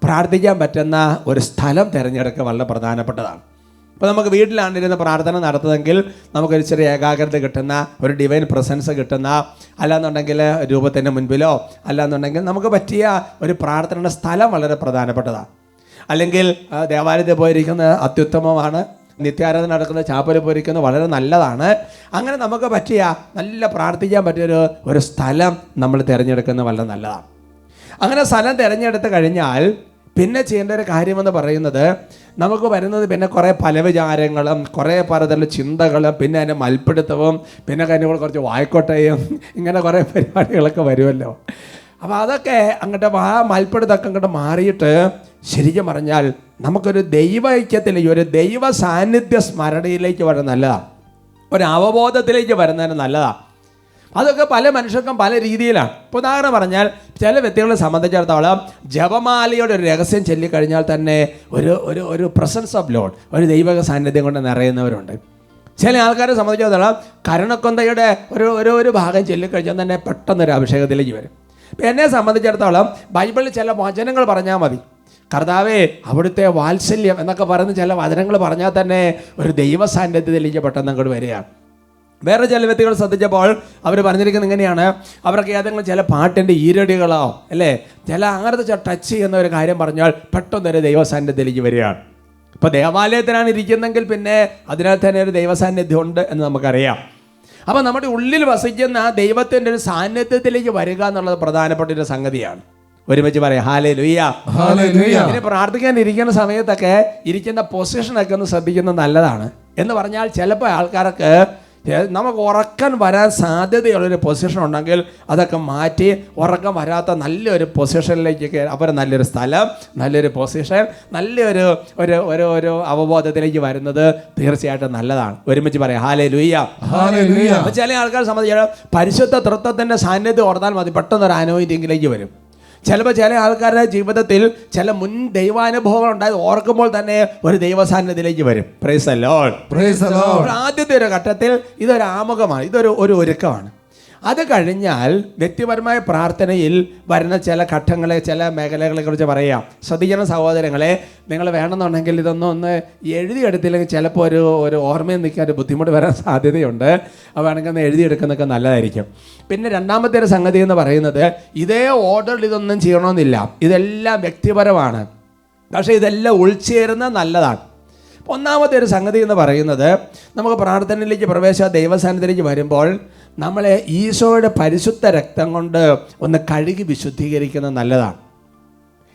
പ്രാർത്ഥിക്കാൻ പറ്റുന്ന ഒരു സ്ഥലം തിരഞ്ഞെടുക്കുക വളരെ പ്രധാനപ്പെട്ടതാണ്. ഇപ്പോൾ നമുക്ക് വീട്ടിലാണ്ടിരുന്ന പ്രാർത്ഥന നടത്തുന്നതെങ്കിൽ നമുക്കൊരു ചെറിയ ഏകാഗ്രത കിട്ടുന്ന, ഒരു ഡിവൈൻ പ്രസൻസ് കിട്ടുന്ന, അല്ലാന്നുണ്ടെങ്കിൽ രൂപത്തിൻ്റെ മുൻപിലോ അല്ലാന്നുണ്ടെങ്കിൽ നമുക്ക് പറ്റിയ ഒരു പ്രാർത്ഥനയുടെ സ്ഥലം വളരെ പ്രധാനപ്പെട്ടതാണ്. അല്ലെങ്കിൽ ദേവാലയത്തിൽ പോയിരിക്കുന്ന അത്യുത്തമമാണ്, നിത്യാരാധന നടക്കുന്ന ചാപ്പലിൽ പോയിരിക്കുന്നത് വളരെ നല്ലതാണ്. അങ്ങനെ നമുക്ക് പറ്റിയ നല്ല പ്രാർത്ഥിക്കാൻ പറ്റിയൊരു ഒരു സ്ഥലം നമ്മൾ തിരഞ്ഞെടുക്കുന്നത് വളരെ നല്ലതാണ്. അങ്ങനെ സ്ഥലം തിരഞ്ഞെടുത്ത് കഴിഞ്ഞാൽ പിന്നെ ചെയ്യേണ്ട ഒരു കാര്യമെന്ന് പറയുന്നത് നമുക്ക് വരുന്നത് പിന്നെ കുറേ പലവിചാരങ്ങളും കുറേ പലതരം ചിന്തകളും പിന്നെ അതിൻ്റെ മൽപ്പിടുത്തവും പിന്നെ കഴിഞ്ഞ കുറച്ച് വായ്ക്കോട്ടയും ഇങ്ങനെ കുറേ പരിപാടികളൊക്കെ വരുമല്ലോ. അപ്പോൾ അതൊക്കെ അങ്ങോട്ട് ആ മൽപ്പിടുത്തമൊക്കെ അങ്ങോട്ട് മാറിയിട്ട് ശരിക്കും പറഞ്ഞാൽ നമുക്കൊരു ദൈവ ഐക്യത്തിലേക്ക്, ഒരു ദൈവ സാന്നിധ്യ സ്മരണയിലേക്ക് വരുന്നത് നല്ലതാണ്, ഒരു അവബോധത്തിലേക്ക് വരുന്നതിന് നല്ലതാണ്. അതൊക്കെ പല മനുഷ്യർക്കും പല രീതിയിലാണ്. ഇപ്പോൾ ഉദാഹരണം പറഞ്ഞാൽ ചില വ്യക്തികളെ സംബന്ധിച്ചിടത്തോളം ജപമാലയുടെ ഒരു രഹസ്യം ചൊല്ലിക്കഴിഞ്ഞാൽ തന്നെ ഒരു ഒരു ഒരു പ്രസൻസ് ഓഫ് ലോഡ്, ഒരു ദൈവ സാന്നിധ്യം കൊണ്ട് നിറയുന്നവരുണ്ട്. ചില ആൾക്കാരെ സംബന്ധിച്ചിടത്തോളം കരുണക്കൊന്തയുടെ ഒരു ഭാഗം ചൊല്ലിക്കഴിഞ്ഞാൽ തന്നെ പെട്ടെന്നൊരു അഭിഷേകത്തിലേക്ക് വരും. ഇപ്പം എന്നെ സംബന്ധിച്ചിടത്തോളം ബൈബിളിൽ ചില വചനങ്ങൾ പറഞ്ഞാൽ മതി, കർത്താവേ അവിടുത്തെ വാത്സല്യം എന്നൊക്കെ പറയുന്ന ചില വചനങ്ങൾ പറഞ്ഞാൽ തന്നെ ഒരു ദൈവ സാന്നിധ്യത്തിലേക്ക് പെട്ടെന്ന് അങ്ങോട്ട് വരികയാണ്. വേറെ ചില വ്യക്തികൾ ശ്രദ്ധിച്ചപ്പോൾ അവർ പറഞ്ഞിരിക്കുന്നത് ഇങ്ങനെയാണ്, അവർക്ക് ഏതെങ്കിലും ചില പാട്ടിൻ്റെ ഈരടികളോ അല്ലേ ചില അങ്ങനത്തെ ടച്ച് ചെയ്യുന്ന ഒരു കാര്യം പറഞ്ഞാൽ പെട്ടെന്നൊരു ദൈവസാന്നിധ്യത്തിലേക്ക് വരികയാണ്. ഇപ്പോൾ ദേവാലയത്തിലാണ് ഇരിക്കുന്നെങ്കിൽ പിന്നെ അതിനകത്ത് തന്നെ ഒരു ദൈവസാന്നിധ്യം ഉണ്ട് എന്ന് നമുക്കറിയാം. അപ്പോൾ നമ്മുടെ ഉള്ളിൽ വസിക്കുന്ന ദൈവത്തിൻ്റെ ഒരു സാന്നിധ്യത്തിലേക്ക് വരിക എന്നുള്ളത് പ്രധാനപ്പെട്ട ഒരു സംഗതിയാണ്. ഒരുമിച്ച് പറയാം ഹല്ലേലൂയ. ഹല്ലേലൂയ. ഇനി പ്രാർത്ഥിക്കാൻ ഇരിക്കുന്ന സമയത്തൊക്കെ ഇരിക്കുന്ന പൊസിഷനൊക്കെ ഒന്ന് ശ്രദ്ധിക്കുന്നത് നല്ലതാണ്. എന്ന് പറഞ്ഞാൽ ചിലപ്പോൾ ആൾക്കാർക്ക് നമുക്ക് ഉറക്കം വരാൻ സാധ്യതയുള്ളൊരു പൊസിഷൻ ഉണ്ടെങ്കിൽ അതൊക്കെ മാറ്റി ഉറക്കം വരാത്ത നല്ലൊരു പൊസിഷനിലേക്ക് അവർ നല്ലൊരു സ്ഥലം, നല്ലൊരു പൊസിഷൻ, നല്ലൊരു ഒരു ഒരു ഒരു അവബോധത്തിലേക്ക് വരുന്നത് തീർച്ചയായിട്ടും നല്ലതാണ്. ഒരുമിച്ച് പറയാം ഹല്ലേലൂയ. ഹല്ലേലൂയ. അപ്പോൾ ചില ആൾക്കാർ സംബന്ധിച്ചാൽ പരിശുദ്ധ തൃത്വത്തിൻ്റെ സാന്നിധ്യം ഓർത്താൽ മതി, പെട്ടെന്നൊരു അനോയിറ്റിങ്ങിലേക്ക് വരും. ചിലപ്പോൾ ചില ആൾക്കാരുടെ ജീവിതത്തിൽ ചില മുൻ ദൈവാനുഭവങ്ങൾ ഉണ്ടായത് ഓർക്കുമ്പോൾ തന്നെ ഒരു ദൈവസാന്നിധ്യത്തിലേക്ക് വരും. Price the Lord. Praise the Lord. ആദ്യത്തെ ഒരു ഘട്ടത്തിൽ ഇതൊരു ആമുഖമാണ്, ഇതൊരു ഒരുക്കമാണ്. അത് കഴിഞ്ഞാൽ വ്യക്തിപരമായ പ്രാർത്ഥനയിൽ വരുന്ന ചില ഘട്ടങ്ങളെ, ചില മേഖലകളെ കുറിച്ച് പറയാം. ശ്രദ്ധിക്കുന്ന സഹോദരങ്ങളെ, നിങ്ങൾ വേണമെന്നുണ്ടെങ്കിൽ ഇതൊന്നും എഴുതിയെടുത്തില്ലെങ്കിൽ ചിലപ്പോൾ ഒരു ഓർമ്മയിൽ നിൽക്കാൻ ഒരു ബുദ്ധിമുട്ട് വരാൻ സാധ്യതയുണ്ട്. അപ്പോൾ വേണമെങ്കിൽ ഒന്ന് എഴുതിയെടുക്കുന്നതൊക്കെ നല്ലതായിരിക്കും. പിന്നെ രണ്ടാമത്തെ ഒരു സംഗതി എന്ന് പറയുന്നത് ഇതേ ഓർഡറിൽ ഇതൊന്നും ചെയ്യണമെന്നില്ല, ഇതെല്ലാം വ്യക്തിപരമാണ്. പക്ഷേ ഇതെല്ലാം ഉൾച്ചേരുന്നത് നല്ലതാണ്. ഒന്നാമത്തെ ഒരു സംഗതി എന്ന് പറയുന്നത് നമുക്ക് പ്രാർത്ഥനയിലേക്ക് ദൈവസാന്നിധ്യത്തിലേക്ക് വരുമ്പോൾ നമ്മളെ ഈശോയുടെ പരിശുദ്ധ രക്തം കൊണ്ട് ഒന്ന് കഴുകി വിശുദ്ധീകരിക്കുന്നത് നല്ലതാണ്.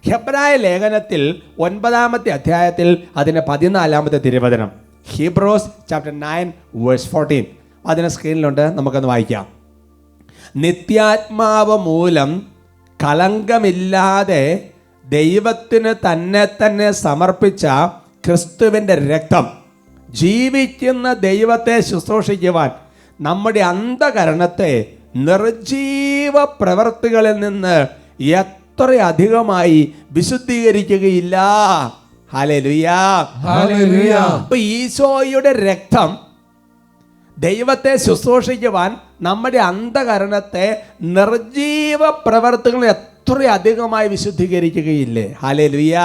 ഹെബ്രായ ലേഖനത്തിൽ 9-ാമത്തെ അധ്യായത്തിൽ അതിൻ്റെ 14-ാമത്തെ തിരുവചനം, ഹീബ്രോസ് ചാപ്റ്റർ 9:14, അതിന് സ്ക്രീനിലുണ്ട്, നമുക്കൊന്ന് വായിക്കാം. നിത്യാത്മാവ് മൂലം കളങ്കമില്ലാതെ ദൈവത്തിന് തന്നെ സമർപ്പിച്ച ക്രിസ്തുവിൻ്റെ രക്തം ജീവിക്കുന്ന ദൈവത്തെ ശുശ്രൂഷിക്കുവാൻ നമ്മുടെ അന്ധകരണത്തെ നിർജീവ പ്രവൃത്തികളിൽ നിന്ന് എത്രയധികമായി വിശുദ്ധീകരിക്കുകയില്ല. ഹല്ലേലൂയ. ഹല്ലേലൂയ. അപ്പോൾ ഈശോയുടെ രക്തം ദൈവത്തെ ശുശ്രൂഷിക്കുവാൻ നമ്മുടെ അന്ധകരണത്തെ നിർജീവ പ്രവർത്തികൾ എത്രയധികമായി വിശുദ്ധീകരിക്കുകയില്ലേ. ഹല്ലേലൂയ.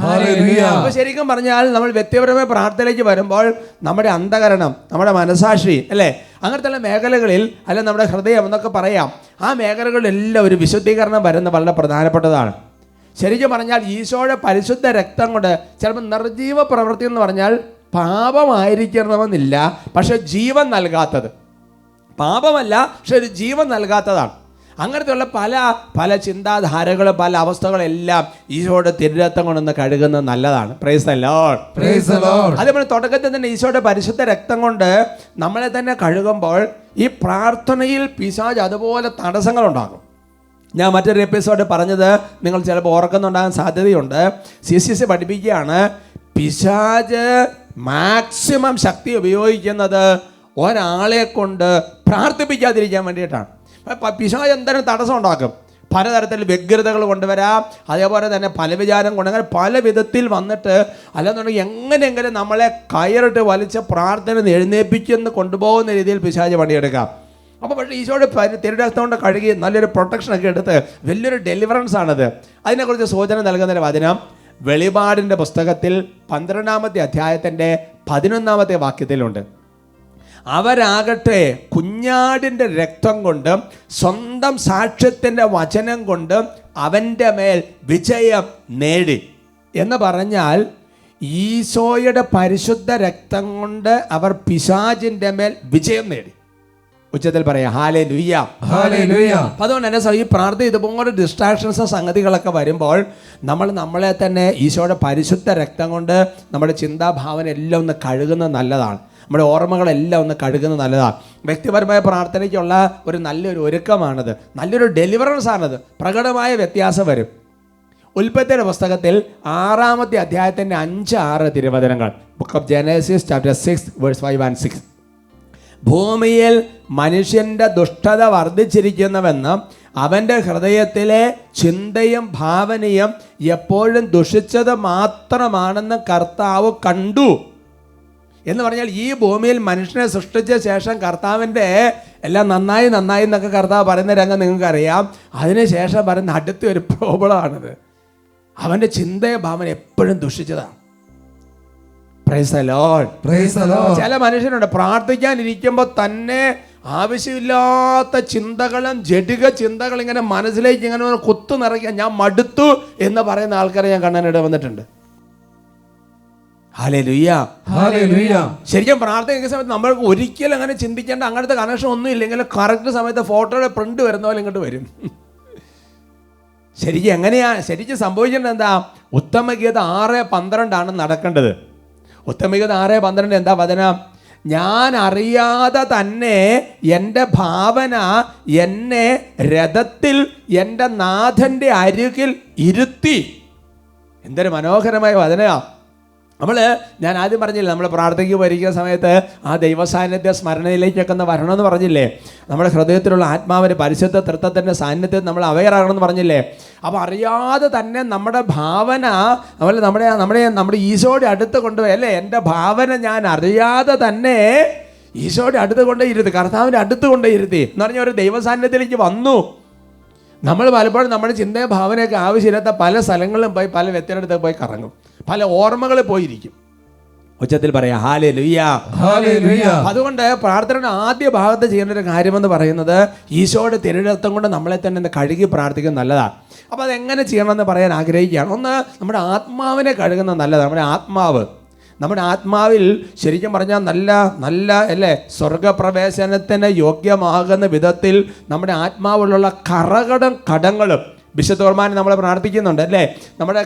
ഹല്ലേലൂയ. അപ്പോൾ ശരിക്കും പറഞ്ഞാൽ നമ്മൾ വ്യക്തിപരമായ പ്രാർത്ഥനയിലേക്ക് വരുമ്പോൾ നമ്മുടെ അന്ധകരണം, നമ്മുടെ മനസാക്ഷി അല്ലേ, അങ്ങനത്തെ മേഖലകളിൽ അല്ല നമ്മുടെ ഹൃദയം എന്നൊക്കെ പറയാം, ആ മേഖലകളിലെല്ലാം ഒരു വിശുദ്ധീകരണം വരുന്നത് വളരെ പ്രധാനപ്പെട്ടതാണ്. ശരിക്കും പറഞ്ഞാൽ ഈശോയുടെ പരിശുദ്ധ രക്തം കൊണ്ട് ചിലപ്പോൾ നിർജീവ പ്രവൃത്തി എന്ന് പറഞ്ഞാൽ പാപമായിരിക്കണമെന്നില്ല, പക്ഷെ ജീവൻ നൽകാത്തത്. പാപമല്ല, പക്ഷെ ഒരു ജീവൻ നൽകാത്തതാണ്. അങ്ങനത്തെയുള്ള പല പല ചിന്താധാരകളും പല അവസ്ഥകളെല്ലാം ഈശോയുടെ തിരുരക്തം കൊണ്ടൊന്ന് കഴുകുന്നത് നല്ലതാണ്. Price the Lord. Praise the Lord. അതേപോലെ തുടക്കത്തിൽ തന്നെ ഈശോയുടെ പരിശുദ്ധ രക്തം കൊണ്ട് നമ്മളെ തന്നെ കഴുകുമ്പോൾ ഈ പ്രാർത്ഥനയിൽ പിശാച് അതുപോലെ തടസ്സങ്ങളുണ്ടാകും. ഞാൻ മറ്റൊരു എപ്പിസോഡ് പറഞ്ഞത് നിങ്ങൾ ചിലപ്പോൾ ഓർക്കുന്നുണ്ടാകാൻ സാധ്യതയുണ്ട്. CCC പഠിപ്പിക്കുകയാണ്, പിശാച് മാക്സിമം ശക്തി ഉപയോഗിക്കുന്നത് ഒരാളെ കൊണ്ട് പ്രാർത്ഥിപ്പിക്കാതിരിക്കാൻ വേണ്ടിയിട്ടാണ്. പിശാച് എന്തായാലും തടസ്സം ഉണ്ടാക്കും. പലതരത്തിൽ വ്യഗ്രതകൾ കൊണ്ടുവരാം, അതേപോലെ തന്നെ പല വിചാരം കൊണ്ട് അങ്ങനെ പല വിധത്തിൽ വന്നിട്ട് അല്ലെന്നുണ്ടെങ്കിൽ എങ്ങനെയെങ്കിലും നമ്മളെ കയറിട്ട് വലിച്ച് പ്രാർത്ഥന എഴുന്നേപ്പിച്ചെന്ന് കൊണ്ടുപോകുന്ന രീതിയിൽ പിശാച് പണിയെടുക്കാം. അപ്പോൾ പക്ഷേ ഈശോയുടെ തിരുരക്തം കൊണ്ട് കഴുകി നല്ലൊരു പ്രൊട്ടക്ഷനൊക്കെ എടുത്ത് വലിയൊരു ഡെലിവറൻസ് ആണത്. അതിനെക്കുറിച്ച് സൂചന നൽകുന്നൊരു വചനം വെളിപാടിൻ്റെ പുസ്തകത്തിൽ 12-ാമത്തെ അധ്യായത്തിൻ്റെ 11-ാമത്തെ വാക്യത്തിലുണ്ട്. അവരാകട്ടെ കുഞ്ഞാടിൻ്റെ രക്തം കൊണ്ട് സ്വന്തം സാക്ഷ്യത്തിൻ്റെ വചനം കൊണ്ട് അവൻ്റെ മേൽ വിജയം നേടി എന്ന് പറഞ്ഞാൽ ഈശോയുടെ പരിശുദ്ധ രക്തം കൊണ്ട് അവർ പിശാചിൻ്റെ മേൽ വിജയം നേടി. ഉച്ചത്തിൽ പറയാം ഹല്ലേലൂയ, ഹല്ലേലൂയ. അതുകൊണ്ട് തന്നെ ഈ പ്രാർത്ഥന ഇതുപോലെ ഡിസ്ട്രാക്ഷൻസ് സംഗതികളൊക്കെ വരുമ്പോൾ നമ്മളെ തന്നെ ഈശോയുടെ പരിശുദ്ധ രക്തം കൊണ്ട് നമ്മുടെ ചിന്താഭാവന എല്ലാം ഒന്ന് കഴുകുന്നത് നല്ലതാണ്. നമ്മുടെ ഓർമ്മകളെല്ലാം ഒന്ന് കഴുകുന്നത് നല്ലതാണ്. വ്യക്തിപരമായ പ്രാർത്ഥനയ്ക്കുള്ള ഒരു നല്ലൊരു ഒരുക്കമാണത്, നല്ലൊരു ഡെലിവറൻസ് ആണത്. പ്രകടമായ വ്യത്യാസം വരും. ഉൽപ്പത്തിയുടെ പുസ്തകത്തിൽ 6-ാമത്തെ അധ്യായത്തിൻ്റെ 5-6 തിരുവചനങ്ങൾ. Book of Genesis chapter 6 verse 5 and 6. ഭൂമിയിൽ മനുഷ്യൻ്റെ ദുഷ്ടത വർദ്ധിച്ചിരിക്കുന്നുവെന്ന് അവൻ്റെ ഹൃദയത്തിലെ ചിന്തയും ഭാവനയും എപ്പോഴും ദുഷിച്ചത് മാത്രമാണെന്ന് കർത്താവ് കണ്ടു. എന്ന് പറഞ്ഞാൽ ഈ ഭൂമിയിൽ മനുഷ്യനെ സൃഷ്ടിച്ച ശേഷം കർത്താവിൻ്റെ എല്ലാം നന്നായി നന്നായി എന്നൊക്കെ കർത്താവ് പറയുന്ന രംഗം നിങ്ങൾക്കറിയാം. അതിനുശേഷം പറയുന്ന അടുത്ത ഒരു പ്രോബ്ലമാണിത്. അവൻ്റെ ചിന്തയും ഭാവന എപ്പോഴും ദുഷിച്ചതാണ്. Praise the Lord, praise the Lord. ചില മനുഷ്യരുണ്ട് പ്രാർത്ഥിക്കാനിരിക്കുമ്പോൾ തന്നെ ആവശ്യമില്ലാത്ത ചിന്തകളും ജഡിക ചിന്തകൾ ഇങ്ങനെ മനസ്സിലേക്ക് ഇങ്ങനെ കുത്തു നിറയ്ക്കാൻ ഞാൻ മടുത്തു എന്ന് പറയുന്ന ആൾക്കാരെ ഞാൻ കാണാനിട വന്നിട്ടുണ്ട്. Hallelujah, hallelujah. ശരിക്കും പ്രാർത്ഥന സമയത്ത് നമ്മൾക്ക് ഒരിക്കലും അങ്ങനെ ചിന്തിക്കേണ്ട അങ്ങനത്തെ കണക്ഷൻ ഒന്നും ഇല്ലെങ്കിൽ കറക്റ്റ് സമയത്ത് ഫോട്ടോയുടെ പ്രിന്റ് വരുന്ന പോലെ ഇങ്ങോട്ട് വരും. ശരിക്കും എങ്ങനെയാ ശരിക്കും സംഭവിക്കേണ്ടത് എന്താ? ഉത്തമഗീത 6:12 നടക്കേണ്ടത്. ഉത്തമഗീത 6:12 എന്താ വചനം? ഞാൻ അറിയാതെ തന്നെ എൻ്റെ ഭാവന എന്നെ രഥത്തിൽ എൻ്റെ നാഥൻ്റെ അരികിൽ ഇരുത്തി. എന്തൊരു മനോഹരമായ വചനയാ. ഞാൻ ആദ്യം പറഞ്ഞില്ലേ, നമ്മൾ പ്രാർത്ഥനയ്ക്ക് വരിക്കുന്ന സമയത്ത് ആ ദൈവസാന്നിധ്യ സ്മരണയിലേക്കൊക്കെ ഒന്ന് വരണമെന്ന് പറഞ്ഞില്ലേ. നമ്മുടെ ഹൃദയത്തിലുള്ള ആത്മാവിൻ്റെ പരിശുദ്ധ തൃത്വത്തിൻ്റെ സാന്നിധ്യത്തിൽ നമ്മൾ അവെയറാകണമെന്ന് പറഞ്ഞില്ലേ. അപ്പോൾ അറിയാതെ തന്നെ നമ്മുടെ ഭാവന നമ്മുടെ ഈശോയുടെ അടുത്ത് കൊണ്ടുപോയി അല്ലേ. എൻ്റെ ഭാവന ഞാൻ അറിയാതെ തന്നെ ഈശോയുടെ അടുത്ത് കൊണ്ടേ ഇരുത്തി, കർത്താവിൻ്റെ അടുത്ത് കൊണ്ടേ ഇരുത്തി എന്ന് പറഞ്ഞാൽ ഒരു ദൈവസാന്നിധ്യത്തിലേക്ക് വന്നു. നമ്മൾ പലപ്പോഴും നമ്മുടെ ചിന്തയും ഭാവനയൊക്കെ ആവശ്യമില്ലാത്ത പല സ്ഥലങ്ങളിലും പോയി പല വ്യക്തിയുടെ പോയി കറങ്ങും, പല ഓർമ്മകളിൽ പോയിരിക്കും. ഉച്ചത്തിൽ പറയാം ഹല്ലേലൂയ, ഹല്ലേലൂയ. അതുകൊണ്ട് പ്രാർത്ഥനയുടെ ആദ്യ ഭാഗത്ത് ചെയ്യേണ്ട ഒരു കാര്യമെന്ന് പറയുന്നത് ഈശോയുടെ തിരുരക്തം കൊണ്ട് നമ്മളെ തന്നെ കഴുകി പ്രാർത്ഥിക്കുന്നത് നല്ലതാണ്. അപ്പോൾ അതെങ്ങനെ ചെയ്യണമെന്ന് പറയാൻ ആഗ്രഹിക്കുകയാണ്. ഒന്ന്, നമ്മുടെ ആത്മാവിനെ കഴുകുന്നത് നല്ലതാണ്. നമ്മുടെ ആത്മാവിൽ ശരിക്കും പറഞ്ഞാൽ നല്ല അല്ലേ സ്വർഗപ്രവേശനത്തിന് യോഗ്യമാകുന്ന വിധത്തിൽ നമ്മുടെ ആത്മാവിലുള്ള കടങ്ങളും വിശുദ്ധ കുർബാന നമ്മൾ പ്രാർത്ഥിക്കുന്നുണ്ട് അല്ലേ. നമ്മുടെ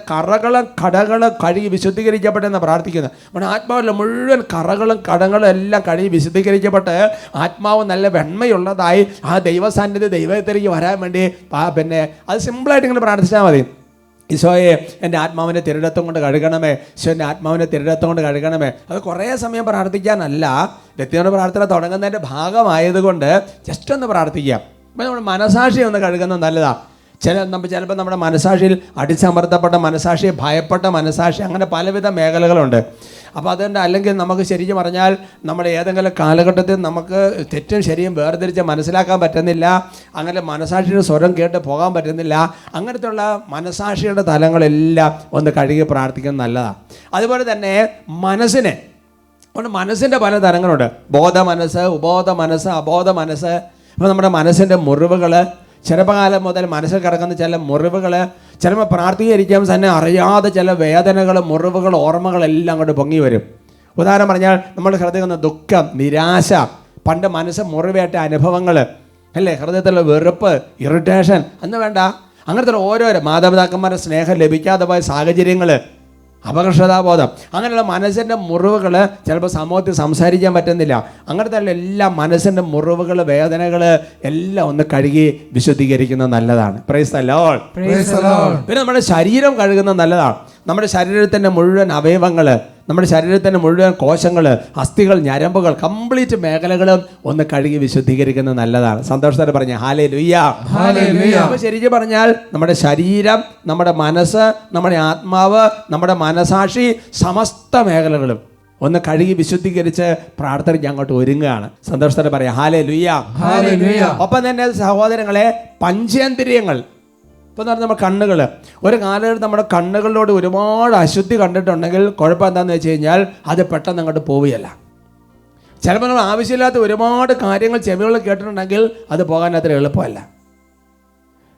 കടകളും കഴുകി വിശുദ്ധീകരിക്കപ്പെട്ടെന്ന് പ്രാർത്ഥിക്കുന്നത്. നമ്മുടെ ആത്മാവിലെ മുഴുവൻ കടങ്ങളും എല്ലാം കഴുകി വിശുദ്ധീകരിക്കപ്പെട്ട് ആത്മാവ് നല്ല വെണ്മയുള്ളതായി ആ ദൈവസാന്നിധ്യ ദൈവത്തിലേക്ക് വരാൻ വേണ്ടി പിന്നെ അത് സിമ്പിളായിട്ട് ഇങ്ങനെ പ്രാർത്ഥിച്ചാൽ മതി. ഈശോയെ എൻ്റെ ആത്മാവിനെ തിരുരക്തം കൊണ്ട് കഴുകണമേ, ഈശോ എൻ്റെ ആത്മാവിനെ തിരുരക്തം കൊണ്ട് കഴുകണമേ. അത് കുറേ സമയം പ്രാർത്ഥിക്കാനല്ല, വ്യക്തിയുടെ പ്രാർത്ഥന തുടങ്ങുന്നതിൻ്റെ ഭാഗമായതുകൊണ്ട് ജസ്റ്റ് ഒന്ന് പ്രാർത്ഥിക്കാം. അപ്പോൾ നമ്മുടെ മനസാക്ഷി ഒന്ന് കഴുകുന്നത് നല്ലതാണ്. ചിലപ്പോൾ നമ്മുടെ മനസാക്ഷിയിൽ അടിച്ചമർത്തപ്പെട്ട മനസാക്ഷി, ഭയപ്പെട്ട മനസാക്ഷി, അങ്ങനെ പലവിധ മേഖലകളുണ്ട്. അപ്പോൾ അതുകൊണ്ട് അല്ലെങ്കിൽ നമുക്ക് ശരിക്കും പറഞ്ഞാൽ നമ്മുടെ ഏതെങ്കിലും കാലഘട്ടത്തിൽ നമുക്ക് തെറ്റും ശരിയും വേർതിരിച്ച് മനസ്സിലാക്കാൻ പറ്റുന്നില്ല, അങ്ങനെ മനസാക്ഷിയുടെ സ്വരം കേട്ട് പോകാൻ പറ്റുന്നില്ല. അങ്ങനത്തെയുള്ള മനസാക്ഷിയുടെ തലങ്ങളെല്ലാം ഒന്ന് കഴുകി പ്രാർത്ഥിക്കുന്നത് നല്ലതാണ്. അതുപോലെ തന്നെ മനസ്സിൻ്റെ പല തരങ്ങളുണ്ട്. ബോധ മനസ്സ്, ഉപബോധ മനസ്സ്, അബോധ മനസ്സ്. അപ്പോൾ നമ്മുടെ മനസ്സിൻ്റെ മുറിവുകൾ, ചെറുപ്പകാലം മുതൽ മനസ്സിൽ കിടക്കുന്ന ചില മുറിവുകൾ, ചിലപ്പോൾ പ്രാർത്ഥികരിക്കാൻ തന്നെ അറിയാതെ ചില വേദനകൾ, മുറിവുകൾ, ഓർമ്മകളെല്ലാം അങ്ങോട്ട് പൊങ്ങി വരും. ഉദാഹരണം പറഞ്ഞാൽ നമ്മുടെ ഹൃദയം ദുഃഖം, നിരാശ, പണ്ട് മനസ്സ് മുറിവേറ്റ അനുഭവങ്ങൾ അല്ലേ, ഹൃദയത്തിലുള്ള വെറുപ്പ്, ഇറിറ്റേഷൻ എന്ന് വേണ്ട, അങ്ങനത്തെ ഓരോരോ മാതാപിതാക്കന്മാരുടെ സ്നേഹം ലഭിക്കാതെ പോയ സാഹചര്യങ്ങൾ, അപകർഷതാബോധം, അങ്ങനെയുള്ള മനസ്സിൻ്റെ മുറിവുകൾ, ചിലപ്പോൾ സമൂഹത്തിൽ സംസാരിക്കാൻ പറ്റുന്നില്ല, അങ്ങനത്തെ എല്ലാ മനസ്സിൻ്റെ മുറിവുകൾ, വേദനകൾ എല്ലാം ഒന്ന് കഴുകി വിശുദ്ധീകരിക്കുന്നത് നല്ലതാണ്. Price the Lord, praise the Lord. പിന്നെ നമ്മുടെ ശരീരം കഴുകുന്നത് നല്ലതാണ്. നമ്മുടെ ശരീരത്തിൻ്റെ മുഴുവൻ അവയവങ്ങൾ, നമ്മുടെ ശരീരത്തിൻ്റെ മുഴുവൻ കോശങ്ങൾ, അസ്ഥികൾ, ഞരമ്പുകൾ, കംപ്ലീറ്റ് മേഖലകളും ഒന്ന് കഴുകി വിശുദ്ധീകരിക്കുന്നത് നല്ലതാണ്. സന്തോഷത്തോടെ പറഞ്ഞ ഹല്ലേലൂയ. ഹല്ലേലൂയ. അപ്പോൾ ശരിക്കും പറഞ്ഞാൽ നമ്മുടെ ശരീരം, നമ്മുടെ മനസ്സ്, നമ്മുടെ ആത്മാവ്, നമ്മുടെ മനസാക്ഷി, സമസ്ത മേഖലകളും ഒന്ന് കഴുകി വിശുദ്ധീകരിച്ച് പ്രാർത്ഥനയ്ക്ക് അങ്ങോട്ട് ഒരുങ്ങുകയാണ്. സന്തോഷത്തോടെ പറയാം ഹല്ലേലൂയ. ഹല്ലേലൂയ. ഒപ്പം തന്നെ സഹോദരങ്ങളെ, പഞ്ചേന്ദ്രിയങ്ങൾ, ഇപ്പം എന്ന് പറഞ്ഞാൽ നമ്മുടെ കണ്ണുകൾ, ഒരു കാലഘട്ടം നമ്മുടെ കണ്ണുകളിലൂടെ ഒരുപാട് അശുദ്ധി കണ്ടിട്ടുണ്ടെങ്കിൽ കുഴപ്പം എന്താണെന്ന് വെച്ച് കഴിഞ്ഞാൽ അത് പെട്ടെന്ന് അങ്ങോട്ട് പോവുകയല്ല. ചിലപ്പോൾ നമ്മൾ ആവശ്യമില്ലാത്ത ഒരുപാട് കാര്യങ്ങൾ ചെവികളിൽ കേട്ടിട്ടുണ്ടെങ്കിൽ അത് പോകാൻ അത്ര എളുപ്പമല്ല.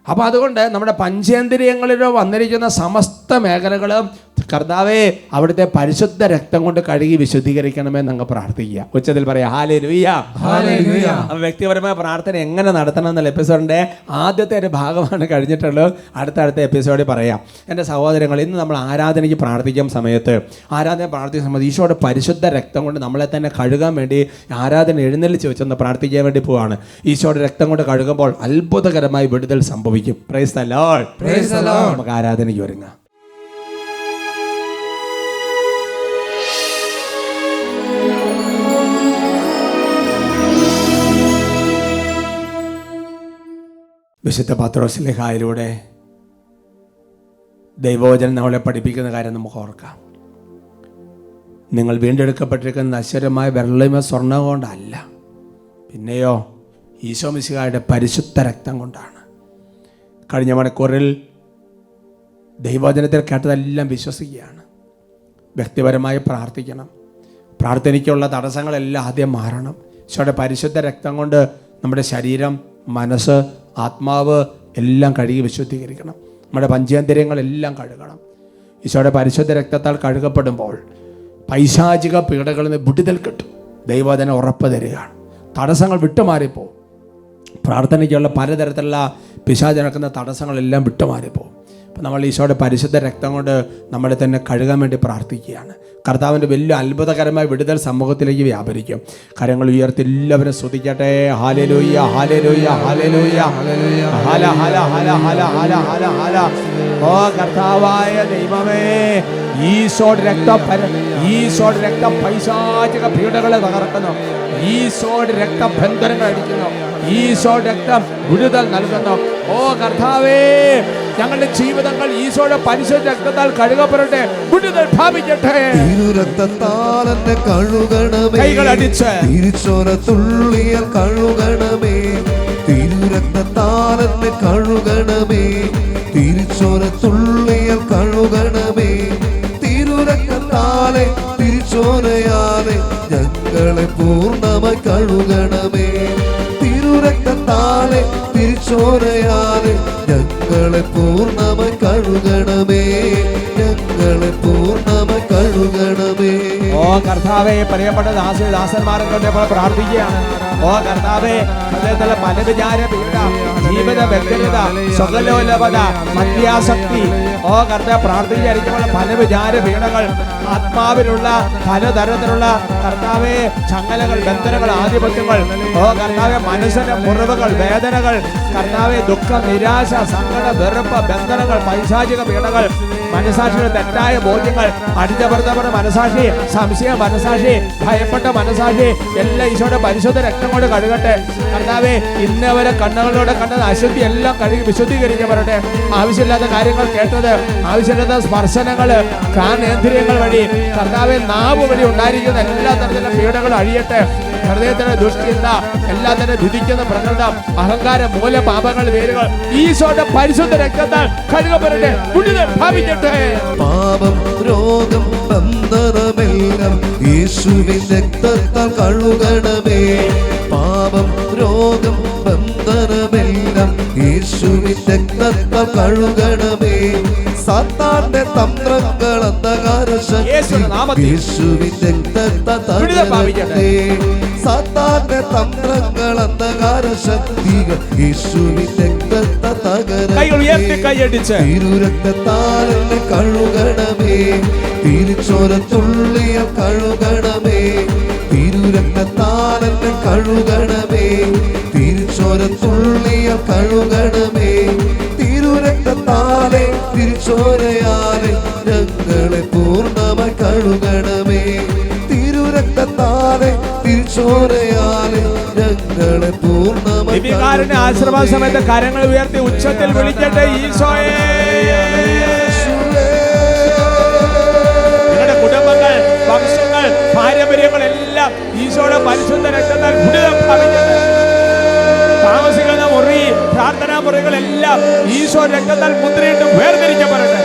അപ്പോൾ അതുകൊണ്ട് നമ്മുടെ പഞ്ചേന്ദ്രിയങ്ങളിൽ വന്നിരിക്കുന്ന സമസ്ത മേഖലകളും കർത്താവേ അവിടുത്തെ പരിശുദ്ധ രക്തം കൊണ്ട് കഴുകി വിശുദ്ധീകരിക്കണമേ എന്നങ്ങ് പ്രാർത്ഥിക്കുക. ഉച്ചത്തിൽ പറയാം ഹല്ലേലൂയ. ഹല്ലേലൂയ. അപ്പോൾ വ്യക്തിപരമായ പ്രാർത്ഥന എങ്ങനെ നടത്തണം എന്നുള്ള എപ്പിസോഡിൻ്റെ ആദ്യത്തെ ഒരു ഭാഗമാണ് കഴിഞ്ഞിട്ടുള്ളത്. അടുത്ത എപ്പിസോഡിൽ പറയാം. എൻ്റെ സഹോദരങ്ങൾ, ഇന്ന് നമ്മൾ ആരാധനയ്ക്ക് പ്രാർത്ഥിക്കുന്ന സമയത്ത് ഈശോയുടെ പരിശുദ്ധ രക്തം കൊണ്ട് നമ്മളെ തന്നെ കഴുകാൻ വേണ്ടി ആരാധന എഴുന്നള്ളിച്ച് വെച്ചൊന്ന് പ്രാർത്ഥിക്കാൻ വേണ്ടി പോവാണ്. ഈശോയുടെ രക്തം കൊണ്ട് കഴുകുമ്പോൾ അത്ഭുതകരമായി വിടുതൽ സംഭവിക്കും. Price the Lord. Praise the Lord. നമുക്ക് ആരാധനയ്ക്ക് ഒരുങ്ങാം. വിശുദ്ധ പത്രോസ്ലേഖയിലൂടെ ദൈവവചനം നമ്മളെ പഠിപ്പിക്കുന്ന കാര്യം നമുക്ക് ഓർക്കാം. നിങ്ങൾ വീണ്ടെടുക്കപ്പെട്ടിരിക്കുന്ന നശ്വരമായ വെള്ളമ സ്വർണ്ണം കൊണ്ടല്ല, പിന്നെയോ ഈശോ മിശിഹായുടെ പരിശുദ്ധ രക്തം കൊണ്ടാണ്. കഴിഞ്ഞ മണിക്കൂറിൽ ദൈവവചനത്തിൽ കേട്ടതെല്ലാം വിശ്വസിക്കുകയാണ്. വ്യക്തിപരമായി പ്രാർത്ഥിക്കണം. പ്രാർത്ഥനയ്ക്കുള്ള തടസ്സങ്ങളെല്ലാം ആദ്യം മാറണം. ഈശോയുടെ പരിശുദ്ധ രക്തം കൊണ്ട് നമ്മുടെ ശരീരം, മനസ്സ്, ആത്മാവ് എല്ലാം കഴുകി വിശുദ്ധീകരിക്കണം. നമ്മുടെ പഞ്ചേന്ദ്രിയങ്ങളെല്ലാം കഴുകണം. ഈശോയുടെ പരിശുദ്ധ രക്തത്താൽ കഴുകപ്പെടുമ്പോൾ പൈശാചിക പീഡകളിൽ നിന്ന് വിടുതൽ കിട്ടും. ദൈവവചനം ഉറപ്പ് തരികയാണ്. തടസ്സങ്ങൾ വിട്ടുമാറിപ്പോവും. പ്രാർത്ഥനയ്ക്കുള്ള പലതരത്തിലുള്ള പിശാച് നടക്കുന്ന തടസ്സങ്ങളെല്ലാം വിട്ടുമാറിപ്പോവും. അപ്പം നമ്മൾ ഈശോയുടെ പരിശുദ്ധ രക്തം കൊണ്ട് നമ്മളെ തന്നെ കഴുകാൻ വേണ്ടി പ്രാർത്ഥിക്കുകയാണ്. കർത്താവിൻ്റെ വലിയ അത്ഭുതകരമായ വിടുതൽ സമൂഹത്തിലേക്ക് വ്യാപരിക്കും. കരങ്ങൾ ഉയർത്തി എല്ലാവരും സ്തുതിക്കട്ടെ. ഹല്ലേലൂയ, ഹല്ലേലൂയ, ഹല്ലേലൂയ, ഹല ഹല ഹല ഹല ഹല ഹല ഹല. ഓ കർത്താവായ ദൈവമേ, ഈശോയുടെ രക്തം പൈശാചിക പീഡകളെ തകർക്കുന്നു. ഈശോയുടെ രക്തം ബന്ധനങ്ങൾ അടിക്കുന്നു. ഈശോയുടെ രക്തം വിടുതൽ നൽകുന്നു. ഓ കർത്താവേ, ഞങ്ങളുടെ ജീവിതങ്ങൾ ഈശോയുടെ പരിശുദ്ധ രക്തത്താൽ കഴുകപ്പെടട്ടെ, വിടുതൽ ഭാവിക്കട്ടെ. രക്തത്താൽ എന്നെ കഴുകണമേ, കൈകളടിച്ച് തിരിച്ചോര തുള്ളിയാൽ കഴുകണമേ. തിരുരക്തത്താൽ എന്നെ കഴുകണമേ, തിരിച്ചോര തുള്ളിയാൽ കഴുകണമേ. തിരുരക്തത്താലെ തിരിച്ചോരയാലെ ഞങ്ങളെ പൂർണ്ണമായി കഴുകണമേ. തിരുരക്തത്താലെ തിരിച്ചോരയാലെ ഞങ്ങളെ പൂർണ്ണമായി കഴുകണമേ. ഞങ്ങളെ പൂർണ്ണമായി കഴുകണമേ. ഓ കർത്താവേ, പ്രിയപ്പെട്ട ദാസന്മാരെ കൊണ്ട് ഇപ്പോൾ പ്രാർത്ഥിക്കുകയാണ്. ഓ കർത്താവേ, ഹൃദയത്തിലെ പലവിചാര പീഡ, ജീവിത വ്യഗ്രത, സ്വകലോലപത, മദ്യാസക്തി, ഓ കർത്താവ് പ്രാർത്ഥിച്ചിരിക്കുമ്പോൾ പലവിചാര പീഡകൾ, ആത്മാവിലുള്ള പലതരത്തിലുള്ള കർത്താവേ ചങ്ങലകൾ, ബന്ധനങ്ങൾ, ആധിപത്യങ്ങൾ, ഓ കർത്താവെ മനസ്സിന്റെ മുറിവുകൾ, വേദനകൾ, കർത്താവെ ദുഃഖം, നിരാശ, സങ്കടം, വെറുപ്പ്, ബന്ധനങ്ങൾ, പൈശാചിക പീഡകൾ, മനസാക്ഷിയുടെ തെറ്റായ ബോധ്യങ്ങൾ, അടിച്ചമർത്തപ്പെട്ട മനസാക്ഷി, സംശയ മനസാക്ഷി, ഭയപ്പെട്ട മനസാക്ഷി എല്ലാം ഈശോയുടെ പരിശുദ്ധ രക്തം കൊണ്ട് കഴുകട്ടെ. കർത്താവെ, ഇന്നവരെ കണ്ണുകളിലൂടെ കണ്ടത് അശുദ്ധി എല്ലാം കഴുകി വിശുദ്ധീകരിക്കപ്പെടട്ടെ. ആവശ്യമില്ലാത്ത കാര്യങ്ങൾ കേട്ടത്, ആവശ്യമില്ലാത്ത സ്പർശനങ്ങൾ, കാനേന്ദ്രിയങ്ങൾ വഴി, കർത്താവെ നാവ് വഴി ഉണ്ടായിരിക്കുന്ന എല്ലാ തരത്തിലുള്ള പീഡകളും അഴിയട്ടെ. ഹൃദയത്തിന്റെ ദുഷ്ചിന്ത, എല്ലാത്തിനും വിധിക്കുന്ന പ്രകൃതം, അഹങ്കാരം, മൂലപാപങ്ങൾ, വേരുകൾ ഈശോയുടെ പരിശുദ്ധ രക്തത്താൽ കഴുകപ്പെടട്ടെ, വിടുതൽ ഭാവിക്കട്ടെ. പാപം, രോഗം, ബന്ധനമെല്ലാം യേശുവിൻ രക്തത്താൽ കഴുകണമേ. പാപം, രോഗം, ബന്ധനമെല്ലാം യേശുവിൻ രക്തത്താൽ കഴുകണമേ. സാത്താന്റെ തന്ത്രങ്ങൾ, അന്ധകാര ശക്തി യേശുവിൻ രക്തത്താൽ തകരട്ടെ. സാത്താന്റെ തന്ത്രങ്ങൾ, അന്ധകാര ശക്തികൾ യേശുവിൻ രക്തത്താൽ തകരട്ടെ. തിരുരക്തത്താൽ എന്നെ കഴുകണമേ, തിരിച്ചോര തുള്ളിയാൽ കഴുകണമേ. തിരുരക്തത്താൽ എന്നെ കഴുകണമേ, തിരിച്ചോര തുള്ളിയാൽ കഴുകണമേ. തിരുരക്തത്താലെ തിരിച്ചോരയാലെ ഞങ്ങളെ പൂർണ്ണമായി കഴുകണമേ. താനെ തിരിച്ചോരയാലെ ഞങ്ങളെ ദിവ്യകാരുണ്യ ആശ്രമ സമയത്ത് കരങ്ങൾ ഉയർത്തി ഉച്ചത്തിൽ വിളിക്കട്ടെ ഈശോയെ. നിങ്ങളുടെ കുടുംബങ്ങൾ, വംശങ്ങൾ, പാരമ്പര്യങ്ങൾ എല്ലാം ഈശോയുടെ പരിശുദ്ധ രക്തത്താൽ പുനിതം ഭവിക്കട്ടെ. താമസിക്കുന്ന മുറി, പ്രാർത്ഥനാ മുറികളെല്ലാം ഈശോ രക്തത്താൽ മുദ്രയിട്ട് വേർതിരിക്കപ്പെടട്ടെ.